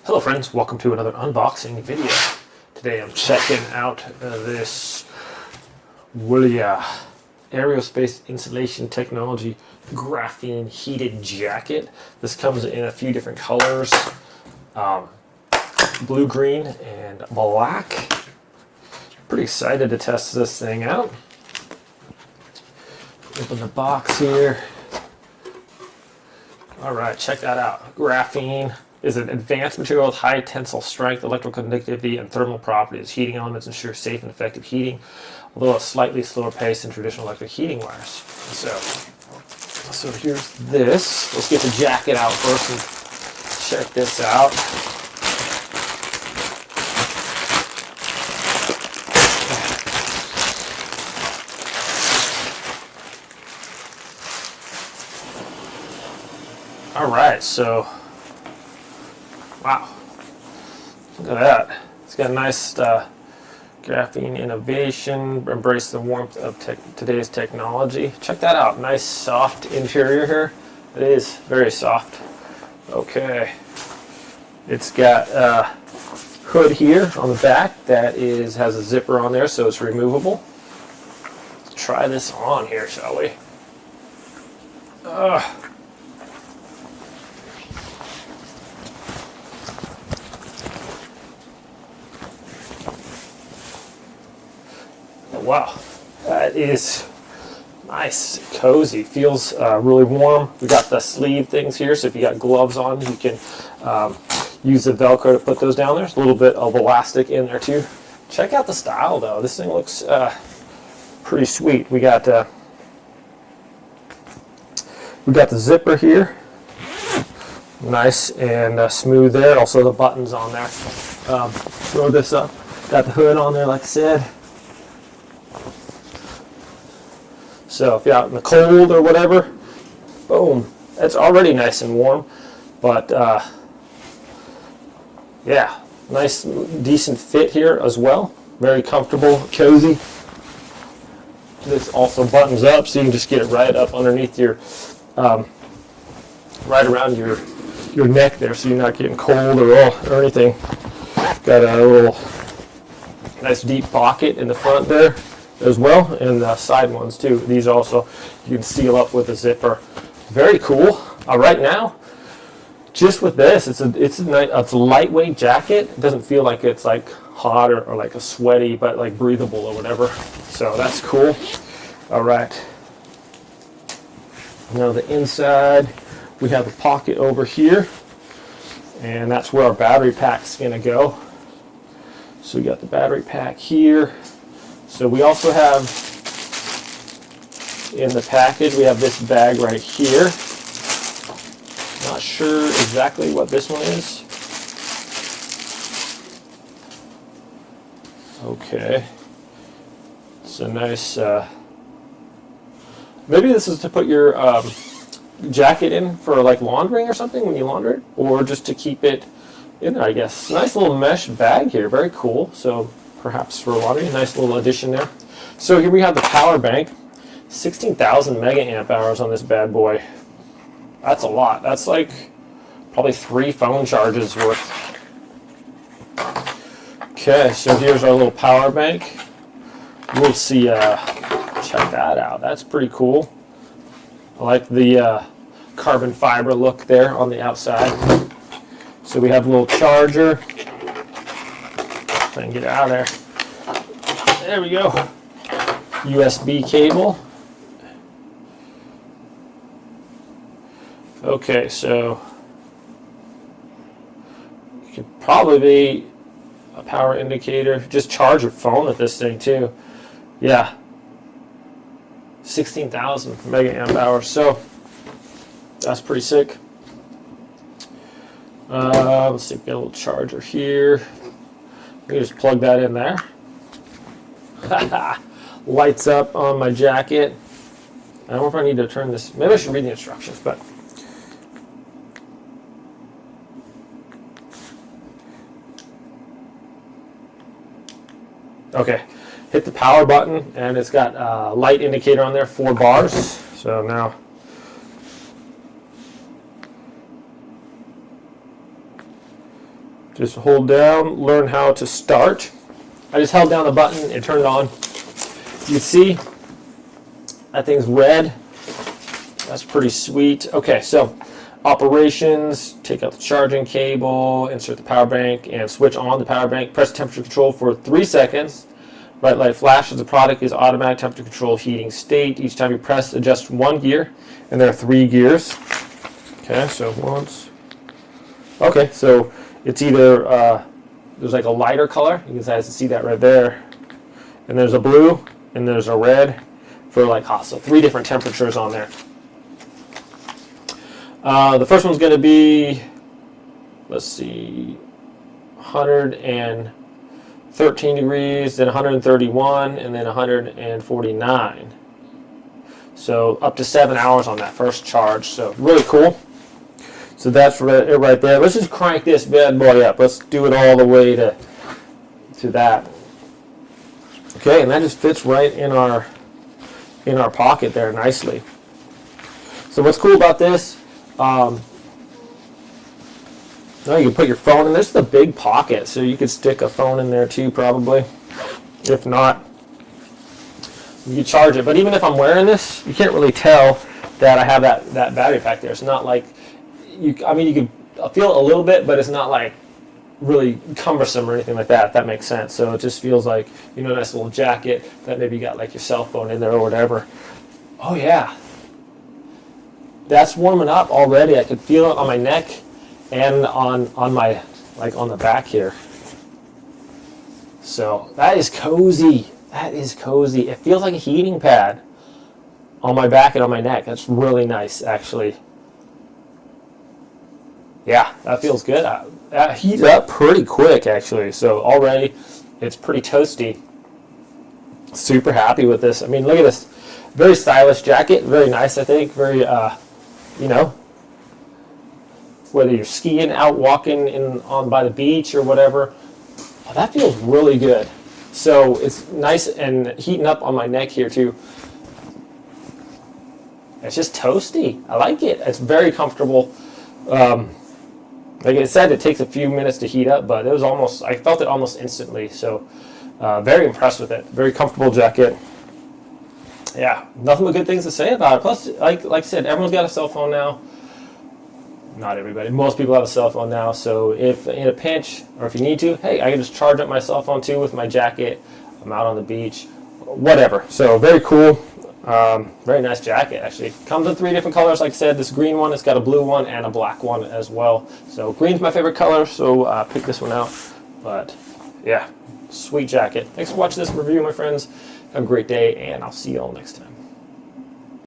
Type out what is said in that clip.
Hello friends, welcome to another unboxing video. Today I'm checking out this Wulcea Aerospace Insulation Technology Graphene Heated Jacket. This comes in a few different colors, blue, green, and black. Pretty excited to test this thing out. Open the box here. Alright, check that out. Graphene is an advanced material with high tensile strength, electrical conductivity, and thermal properties. Heating elements ensure safe and effective heating, although at a slightly slower pace than traditional electric heating wires. So here's this. Let's get the jacket out first and check this out. Alright, so wow, look at that. It's got a nice graphene innovation, embrace the warmth of today's technology. Check that out, nice soft interior here. It is very soft. Okay, it's got a hood here on the back that has a zipper on there, so it's removable. Let's try this on here, shall we? Wow, that is nice, cozy, feels really warm. We got the sleeve things here, so if you got gloves on, you can use the Velcro to put those down there. There's a little bit of elastic in there too. Check out the style though. This thing looks pretty sweet. We got the zipper here, nice and smooth there. Also the buttons on there. Throw this up. Got the hood on there, like I said. So if you're out in the cold or whatever, boom, it's already nice and warm. But yeah, nice, decent fit here as well. Very comfortable, cozy. This also buttons up, so you can just get it right up underneath your, right around your neck there, so you're not getting cold or anything. Got a little nice deep pocket in the front there as well, and the side ones too. These also you can seal up with a zipper. Very cool. Right now, just with this, it's a lightweight jacket. It doesn't feel like it's like hot or like a sweaty, but like breathable or whatever. So that's cool. All right. Now the inside, we have a pocket over here, and that's where our battery pack's gonna go. So we got the battery pack here. So we also have, in the package, we have this bag right here. Not sure exactly what this one is. Okay. It's a nice, maybe this is to put your jacket in for like laundering or something when you launder it, or just to keep it in there, I guess. Nice little mesh bag here, very cool. So perhaps for laundry, nice little addition there. So here we have the power bank, 16,000 mega amp hours on this bad boy. That's a lot. That's like probably 3 phone charges worth. Okay, so here's our little power bank. We'll see, check that out. That's pretty cool. I like the carbon fiber look there on the outside. So we have a little charger. And get it out of there. There we go. USB cable. Okay, so you could probably be a power indicator. Just charge your phone with this thing too. Yeah, 16,000 mega amp hours. So that's pretty sick. Let's see, we got a little charger here. You can just plug that in there. Lights up on my jacket. I don't know if I need to turn this. Maybe I should read the instructions, but okay. Hit the power button, and it's got a light indicator on there, 4 bars. So now Just hold down, learn how to start. I just held down the button and turned it on. You can see that thing's red. That's pretty sweet. Okay, so operations, take out the charging cable, insert the power bank, and switch on the power bank. Press temperature control for 3 seconds. Bright light flashes. The product is automatic temperature control heating state. Each time you press, adjust 1 gear, and there are 3 gears. Okay, so once. Okay, so it's either, there's like a lighter color. You guys can see that right there. And there's a blue, and there's a red for like hot. So 3 different temperatures on there. The first one's going to be, let's see, 113 degrees, then 131, and then 149. So up to 7 hours on that first charge. So really cool. So that's right there. Let's just crank this bad boy up. Let's do it all the way to that. Okay, and that just fits right in our pocket there nicely. So what's cool about this? Now you can put your phone in. This is a big pocket, so you could stick a phone in there too, probably. If not, you can charge it. But even if I'm wearing this, you can't really tell that I have that battery pack there. It's not like I mean, you can feel a little bit, but it's not like really cumbersome or anything like that, if that makes sense. So it just feels like, you know, a nice little jacket that maybe you got like your cell phone in there or whatever. Oh yeah, that's warming up already. I could feel it on my neck and on my, like on the back here. So that is cozy. That is cozy. It feels like a heating pad on my back and on my neck. That's really nice, actually. Yeah, that feels good. That heats up pretty quick, actually. So already, it's pretty toasty. Super happy with this. I mean, look at this. Very stylish jacket. Very nice, I think. Very, you know, whether you're skiing, out walking on by the beach or whatever. Oh, that feels really good. So it's nice and heating up on my neck here, too. It's just toasty. I like it. It's very comfortable. Like I said, it takes a few minutes to heat up, but it was almost, I felt it almost instantly. So very impressed with it. Very comfortable jacket. Yeah, nothing but good things to say about it. Plus, like I said, everyone's got a cell phone now. Not everybody. Most people have a cell phone now. So if in a pinch, or if you need to, hey, I can just charge up my cell phone too with my jacket. I'm out on the beach. Whatever. So very cool. Very nice jacket, actually. Comes in 3 different colors, like I said. This green one, it's got a blue one and a black one as well. So green's my favorite color, so pick this one out. But yeah, sweet jacket. Thanks for watching this review, my friends. Have a great day, and I'll see you all next time.